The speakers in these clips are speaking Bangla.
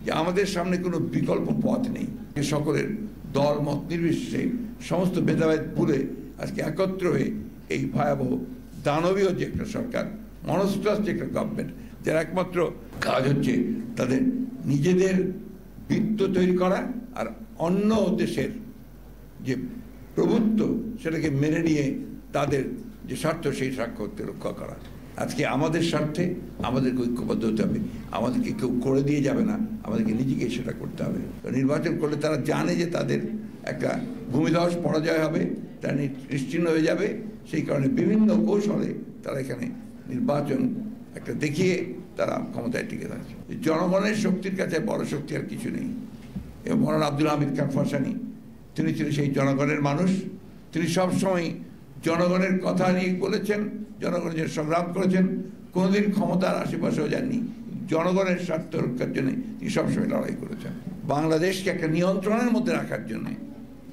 যে আমাদের সামনে কোনো বিকল্প পথ নেই। সকলের দল মত নির্বিশেষে সমস্ত ভেদাভেদ ভুলে আজকে একত্র হয়ে এই ভয়াবহ দানবীয় যে একটা সরকার, মনস্টাস যে একটা গভর্নমেন্ট, যার একমাত্র কাজ হচ্ছে তাদের নিজেদের বৃত্ত তৈরি করা আর অন্য দেশের যে প্রভুত্ব সেটাকে মেনে নিয়ে তাদের যে স্বার্থ সেই স্বার্থকে রক্ষা করা। আজকে আমাদের স্বার্থে আমাদেরকে ঐক্যবদ্ধ হতে হবে, আমাদেরকে কেউ করে দিয়ে যাবে না, আমাদেরকে নিজেকে সেটা করতে হবে। নির্বাচন করলে তারা জানে যে তাদের একটা ভূমিধস পরাজয় হবে, তারা নিশ্চিহ্ন হয়ে যাবে। সেই কারণে বিভিন্ন কৌশলে তারা এখানে নির্বাচন একটা দেখিয়ে তারা ক্ষমতায় টিকে থাকছে। জনগণের শক্তির কাছে বড় শক্তি আর কিছু নেই। এবং মৌলানা আব্দুল হামিদ খান ফাসানি তিনি ছিলেন সেই জনগণের মানুষ। তিনি সবসময় জনগণের কথা নিয়ে বলেছেন, জনগণের জন্য সংগ্রাম করেছেন, কোনোদিন ক্ষমতার আশেপাশেও যাননি। জনগণের স্বার্থ রক্ষার জন্য তিনি সবসময় লড়াই করেছেন। বাংলাদেশকে একটা নিয়ন্ত্রণের মধ্যে রাখার জন্য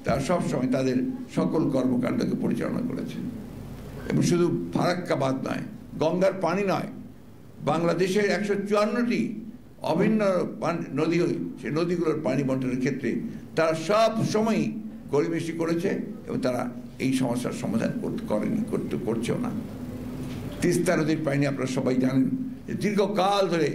তারা সবসময় তাদের সকল কর্মকাণ্ডকে পরিচালনা করেছেন। এবং শুধু ফারাক্কাবাদ নয়, গঙ্গার পানি নয়, বাংলাদেশের 154টি অভিন্ন নদী, সেই নদীগুলোর পানি বন্টনের ক্ষেত্রে তারা সব সময়ই গড়িমসি করেছে এবং তারা এই সমস্যার সমাধান করছেও না। তিস্তা নদীর পানি আপনারা সবাই জানেন যে দীর্ঘকাল ধরে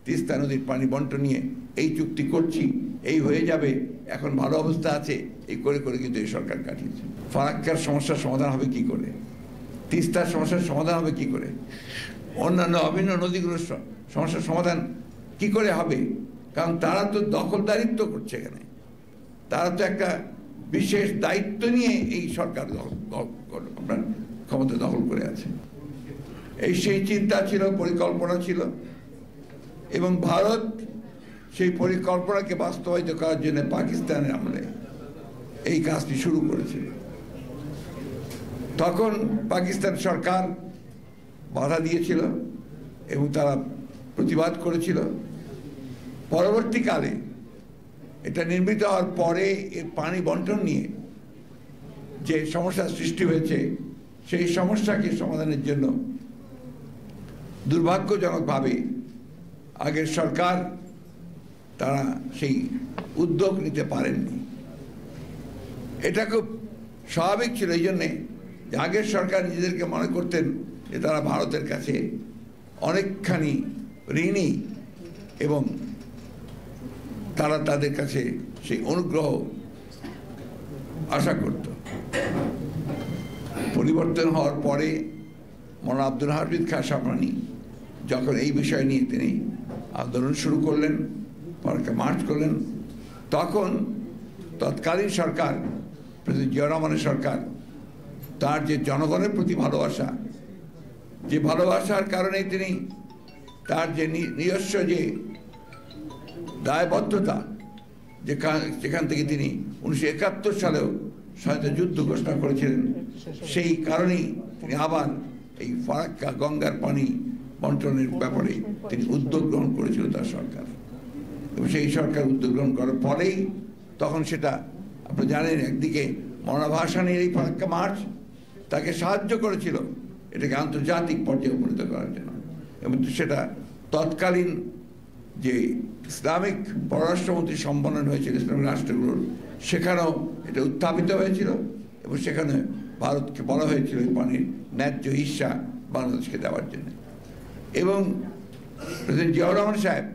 তিস্তা নদীর পানি বন্টন নিয়ে এই চুক্তি করছি, এই হয়ে যাবে, এখন ভালো অবস্থা আছে, এই করে করে কিন্তু এই সরকার কাটিয়েছে। ফারাক্কার সমস্যার সমাধান হবে কি করে? তিস্তার সমস্যার সমাধান হবে কি করে? অন্যান্য অভিন্ন নদীগুলোর সমস্যার সমাধান কি করে হবে? কারণ তারা তো দখলদারিত্ব করছে এখানে, তারা তো একটা বিশেষ দায়িত্ব নিয়ে এই সরকার ক্ষমতা দখল করে আছে। সেই চিন্তা ছিল, পরিকল্পনা ছিল, এবং ভারত সেই পরিকল্পনাকে বাস্তবায়িত করার জন্য পাকিস্তানের আমলে এই কাজটি শুরু করেছিল। তখন পাকিস্তান সরকার বাধা দিয়েছিল এবং তারা প্রতিবাদ করেছিল। পরবর্তীকালে এটা নির্মিত হওয়ার পরে এর পানি বন্টন নিয়ে যে সমস্যার সৃষ্টি হয়েছে, সেই সমস্যাকে সমাধানের জন্য দুর্ভাগ্যজনকভাবে আগের সরকার তারা সেই উদ্যোগ নিতে পারেননি। এটা খুব স্বাভাবিক ছিল, এই জন্যে যে আগের সরকার নিজেদেরকে মনে করতেন যে তারা ভারতের কাছে অনেকখানি ঋণী এবং তারা তাদের কাছে সেই অনুগ্রহ আশা করত। পরিবর্তন হওয়ার পরে মৌলানা আব্দুল হামিদ খান ফাসানি যখন এই বিষয় নিয়ে তিনি আন্দোলন শুরু করলেন, ফারাক্কা মার্চ করলেন, তখন তৎকালীন সরকার, প্রেসিডেন্ট জিয়াউর রহমানের সরকার, তার যে জনগণের প্রতি ভালোবাসা, যে ভালোবাসার কারণে তিনি তার যে নিজস্ব যে দায়বদ্ধতা, যেখান থেকে তিনি 1971 সালেও স্বাধীনতা যুদ্ধ ঘোষণা করেছিলেন, সেই কারণেই তিনি আবার এই ফারাক্কা গঙ্গার পানি বন্টনের ব্যাপারে তিনি উদ্যোগ গ্রহণ করেছিল তার সরকার। এবং সেই সরকার উদ্যোগ গ্রহণ করার পরেই তখন সেটা আপনি জানেন, একদিকে মৌলানা ভাসানীর এই ফারাক্কা মার্চ তাকে সাহায্য করেছিল এটাকে আন্তর্জাতিক পর্যায়ে উপনীত করার জন্য, এবং সেটা তৎকালীন যে ইসলামিক পররাষ্ট্রমন্ত্রী সম্মেলন হয়েছিল ইসলামিক রাষ্ট্রগুলোর, সেখানেও এটা উত্থাপিত হয়েছিল এবং সেখানে ভারতকে বলা হয়েছিল এই পানির ন্যায্য হিস্সা বাংলাদেশকে দেওয়ার জন্য। এবং প্রেসিডেন্ট জিয়াউর রহমান সাহেব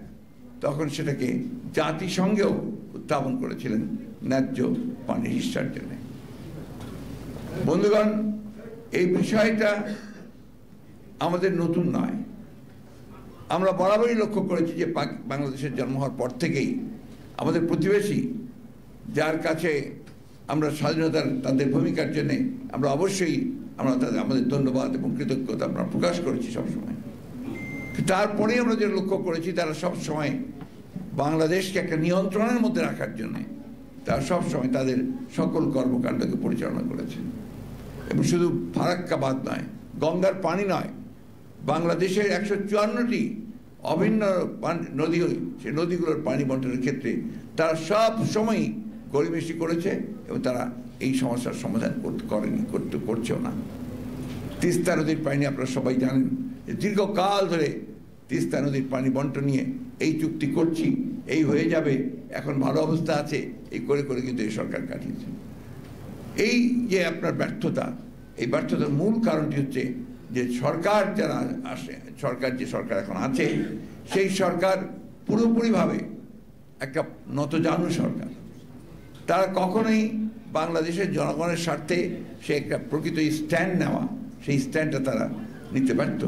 তখন সেটাকে জাতিসংঘেও উত্থাপন করেছিলেন ন্যায্য পানির হিস্সার জন্য। বন্ধুগণ, এই বিষয়টা আমাদের নতুন নয়। আমরা বরাবরই লক্ষ্য করেছি যে বাংলাদেশের জন্ম হওয়ার পর থেকেই আমাদের প্রতিবেশী, যার কাছে আমরা স্বাধীনতার তাদের ভূমিকার জন্য আমরা অবশ্যই আমাদের ধন্যবাদ এবং কৃতজ্ঞতা আমরা প্রকাশ করেছি সবসময়। তারপরেই আমরা যে লক্ষ্য করেছি তারা সবসময় বাংলাদেশকে একটা নিয়ন্ত্রণের মধ্যে রাখার জন্য তারা সবসময় তাদের সকল কর্মকাণ্ডকে পরিচালনা করেছে। এবং শুধু ফারাক্কাবাদ নয়, গঙ্গার পানি নয়, বাংলাদেশের 154টি অভিন্ন নদী, সেই নদীগুলোর পানি বন্টনের ক্ষেত্রে তারা সব সময়ই গড়িমসি করেছে এবং তারা এই সমস্যার সমাধান করছেও না। তিস্তা নদীর পানি আপনারা সবাই জানেন যে দীর্ঘকাল ধরে তিস্তা নদীর পানি বন্টন নিয়ে এই চুক্তি করছি, এই হয়ে যাবে, এখন ভালো অবস্থা আছে, এই করে করে কিন্তু এই সরকার কাটিয়েছে। এই যে আপনার ব্যর্থতা, এই ব্যর্থতার মূল কারণটি হচ্ছে যে সরকার যারা আসে, যে সরকার এখন আছে, সেই সরকার পুরোপুরিভাবে একটা নতজানু সরকার। তারা কখনোই বাংলাদেশের জনগণের স্বার্থে সে একটা প্রকৃত স্ট্যান্ড নেওয়া, সেই স্ট্যান্ডটা তারা নিতে ব্যর্থ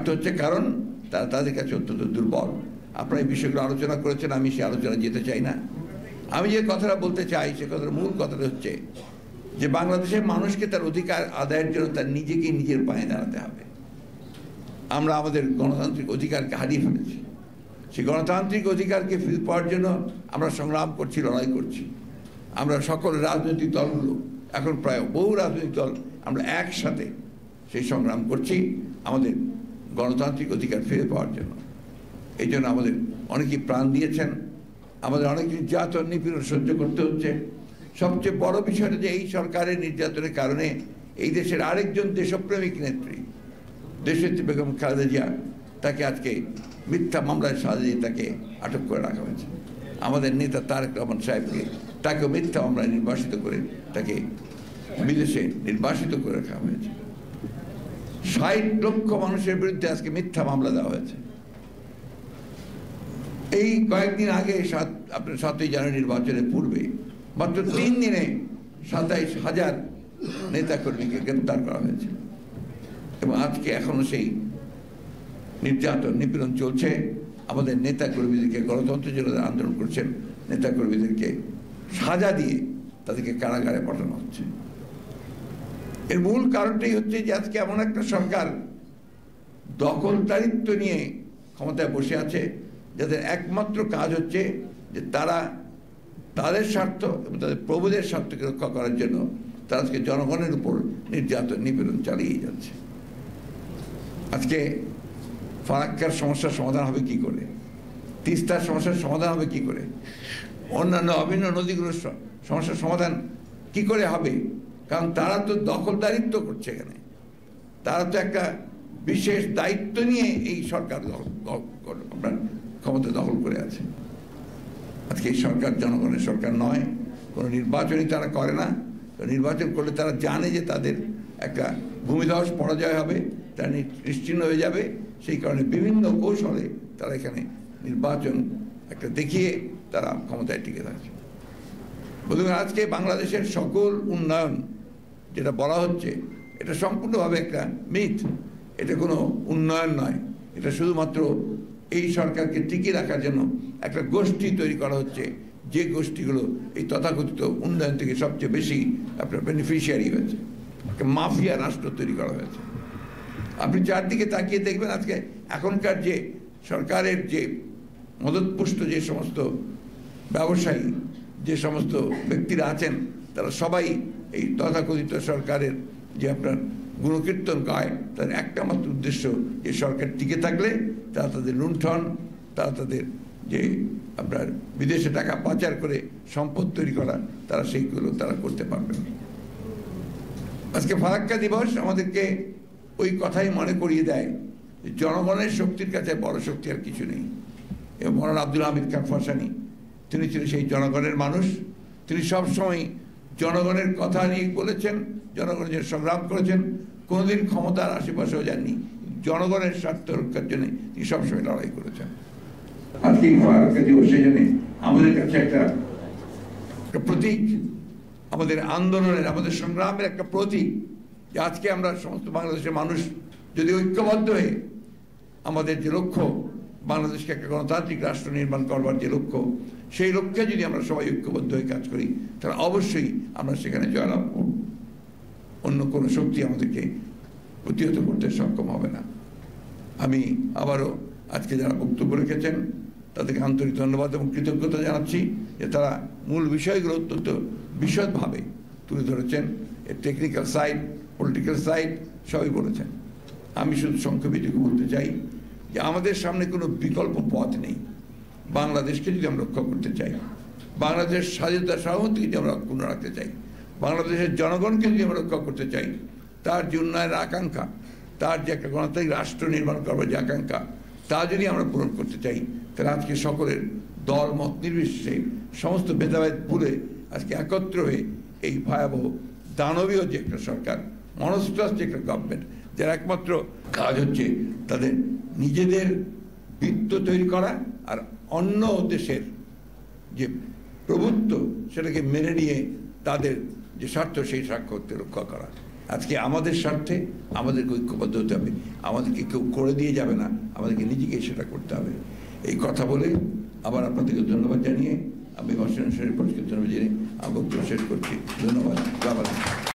হচ্ছে কারণ তারা তাদের কাছে অত্যন্ত দুর্বল। আপনারা এই বিষয়গুলো আলোচনা করেছেন, আমি সে আলোচনা যেতে চাই না। আমি যে কথাটা বলতে চাই, সে কথার মূল কথাটা হচ্ছে যে বাংলাদেশের মানুষকে তার অধিকার আদায়ের জন্য তার নিজেকেই নিজের পায়ে দাঁড়াতে হবে। আমরা আমাদের গণতান্ত্রিক অধিকারকে হারিয়ে ফেলেছি। সেই গণতান্ত্রিক অধিকারকে ফিরে পাওয়ার জন্য আমরা সংগ্রাম করছি, লড়াই করছি। আমরা সকল রাজনৈতিক দলগুলো, এখন প্রায় বহু রাজনৈতিক দল, আমরা একসাথে সেই সংগ্রাম করছি আমাদের গণতান্ত্রিক অধিকার ফিরে পাওয়ার জন্য। এই জন্য আমাদের অনেকেই প্রাণ দিয়েছেন, আমাদের অনেক নির্যাতন নিপীড়ন সহ্য করতে হচ্ছে। সবচেয়ে বড় বিষয়টা যে এই সরকারের নির্যাতনের কারণে এই দেশের আরেকজন দেশপ্রেমিক নেত্রী, দেশনেত্রী বেগম খালেদা জিয়া, তাকে আজকে মিথ্যা মামলায় সাজিয়ে তাকে আটক করে রাখা হয়েছে। আমাদের নেতা তারেক রহমান সাহেবকে, তাকেও মিথ্যা মামলায় নির্বাসিত করে তাকে বিদেশে নির্বাসিত করে রাখা হয়েছে। ৬০ লক্ষ মানুষের বিরুদ্ধে আজকে মিথ্যা মামলা দেওয়া হয়েছে। এই কয়েকদিন আগে আপনার ৭ই জানুয়ারি নির্বাচনের পূর্বে মাত্র ৩ দিনে ২৭,০০০ নেতাকর্মীকে গ্রেপ্তার করা হয়েছে এবং আজকে এখনো সেই নির্যাতন নিপীড়ন চলছে। আমাদের নেতাকর্মীদেরকে, গণতন্ত্রের জন্য আন্দোলন করছেন নেতাকর্মীদেরকে সাজা দিয়ে তাদেরকে কারাগারে পাঠানো হচ্ছে। এর মূল কারণটাই হচ্ছে যে আজকে এমন একটা সরকার দখলদারিত্ব নিয়ে ক্ষমতায় বসে আছে, যাদের একমাত্র কাজ হচ্ছে যে তারা তাদের স্বার্থ এবং তাদের প্রভুদের স্বার্থকে রক্ষা করার জন্য তারা আজকে জনগণের উপর নির্যাতন নিপীড়ন চালিয়ে যাচ্ছে। আজকে ফারাক্কার সমস্যার সমাধান হবে কি করে? তিস্তার সমস্যার সমাধান হবে কি করে? অন্যান্য অভিন্ন নদীগুলোর সমস্যার সমাধান কি করে হবে? কারণ তারা তো দখলদারিত্ব করছে এখানে, তারা তো একটা বিশেষ দায়িত্ব নিয়ে এই সরকার ক্ষমতা দখল করে আছে। আজকে এই সরকার জনগণের সরকার নয়, কোনো নির্বাচনই তারা করে না। নির্বাচন করলে তারা জানে যে তাদের একটা ভূমিধস পরাজয় হবে, তারা নিশ্চিহ্ন হয়ে যাবে। সেই কারণে বিভিন্ন কৌশলে তারা এখানে নির্বাচন একটা দেখিয়ে তারা ক্ষমতায় টিকে থাকছে। বন্ধুরা, আজকে বাংলাদেশের সকল উন্নয়ন যেটা বলা হচ্ছে, এটা সম্পূর্ণভাবে একটা মিথ। এটা কোনো উন্নয়ন নয়, এটা শুধুমাত্র এই সরকারকে টিকিয়ে রাখার জন্য একটা গোষ্ঠী তৈরি করা হচ্ছে, যে গোষ্ঠীগুলো এই তথাকথিত উন্নয়ন থেকে সবচেয়ে বেশি আপনার বেনিফিশিয়ারি হয়েছে। একটা মাফিয়া রাষ্ট্র তৈরি করা হয়েছে। আপনি চারদিকে তাকিয়ে দেখবেন আজকে এখনকার যে সরকারের যে মদতপুষ্ট যে সমস্ত ব্যবসায়ী, যে সমস্ত ব্যক্তিরা আছেন, তারা সবাই এই তথাকথিত সরকারের যে আপনার গুণকীর্তন গায়। তার একটা মাত্র উদ্দেশ্য যে সরকার টিকে থাকলে তারা তাদের লুণ্ঠন, তারা তাদের যে আপনার বিদেশে টাকা পাচার করে সম্পদ তৈরি করা, তারা সেইগুলো তারা করতে পারবেন। আজকে ফারাক্কা দিবস আমাদেরকে ওই কথাই মনে করিয়ে দেয় যে জনগণের শক্তির কাছে বড় শক্তি আর কিছু নেই। এবং মৌলানা আব্দুল হামিদ খান ফাসানি, তিনি ছিলেন সেই জনগণের মানুষ। তিনি সবসময় জনগণের কথা নিয়ে বলেছেন, জনগণের জন্য সংগ্রাম করেছেন, কোনোদিন ক্ষমতার আশেপাশেও যাননি। জনগণের স্বার্থ রক্ষার জন্য তিনি সবসময় লড়াই করেছেন। আজকে ফারাক্কা দিবসে জানে আমাদের কাছে একটা প্রতীক, আমাদের আন্দোলনের, আমাদের সংগ্রামের একটা প্রতীক, যে আজকে আমরা সমস্ত বাংলাদেশের মানুষ যদি ঐক্যবদ্ধ হয়ে আমাদের যে লক্ষ্য, বাংলাদেশকে একটা গণতান্ত্রিক রাষ্ট্র নির্মাণ করবার যে লক্ষ্য, সেই লক্ষ্যে যদি আমরা সবাই ঐক্যবদ্ধ হয়ে কাজ করি, তাহলে অবশ্যই আমরা সেখানে জয়লাভ করব। অন্য কোনো শক্তি আমাদেরকে প্রতিহত করতে সক্ষম হবে না। আমি আবারও আজকে যারা বক্তব্য রেখেছেন তাদেরকে আন্তরিক ধন্যবাদ এবং কৃতজ্ঞতা জানাচ্ছি যে তারা মূল বিষয়গুলো অত্যন্ত বিশদভাবে তুলে ধরেছেন। এর টেকনিক্যাল সাইড, পলিটিক্যাল সাইড সবই বলেছেন। আমি শুধু সংক্ষেপে এটুকু বলতে চাই যে আমাদের সামনে কোনো বিকল্প পথ নেই। বাংলাদেশকে যদি আমরা রক্ষা করতে চাই, বাংলাদেশের স্বাধীনতা সার্বভৌমত্বকে যদি আমরা অক্ষুণ্ণ রাখতে চাই, বাংলাদেশের জনগণকে যদি আমরা রক্ষা করতে চাই, তার যে উন্নয়নের আকাঙ্ক্ষা, তার যে একটা গণতান্ত্রিক রাষ্ট্র নির্মাণ করবার যে আকাঙ্ক্ষা, তা যদি আমরা পূরণ করতে চাই, তারা আজকে সকলের দল মত নির্বিশেষে সমস্ত ভেদাভেদ ভুলে আজকে একত্র হয়ে এই ভয়াবহ দানবীয় যে একটা সরকার, মনস্টাস যে একটা গভর্নমেন্ট, যার একমাত্র কাজ হচ্ছে তাদের নিজেদের বৃত্ত তৈরি করা আর অন্য দেশের যে প্রভুত্ব সেটাকে মেনে নিয়ে তাদের যে স্বার্থ সেই স্বার্থকে রক্ষা করা। আজকে আমাদের স্বার্থে আমাদেরকে ঐক্যবদ্ধ হতে হবে, আমাদেরকে কেউ করে দিয়ে যাবে না, আমাদেরকে নিজেকে সেটা করতে হবে। এই কথা বলে আবার আপনাদেরকে ধন্যবাদ জানিয়ে আমি ভাষণ শরীর পরিষ্কার ধন্যবাদ জানিয়ে আমার বক্তব্য শেষ করছি। ধন্যবাদ।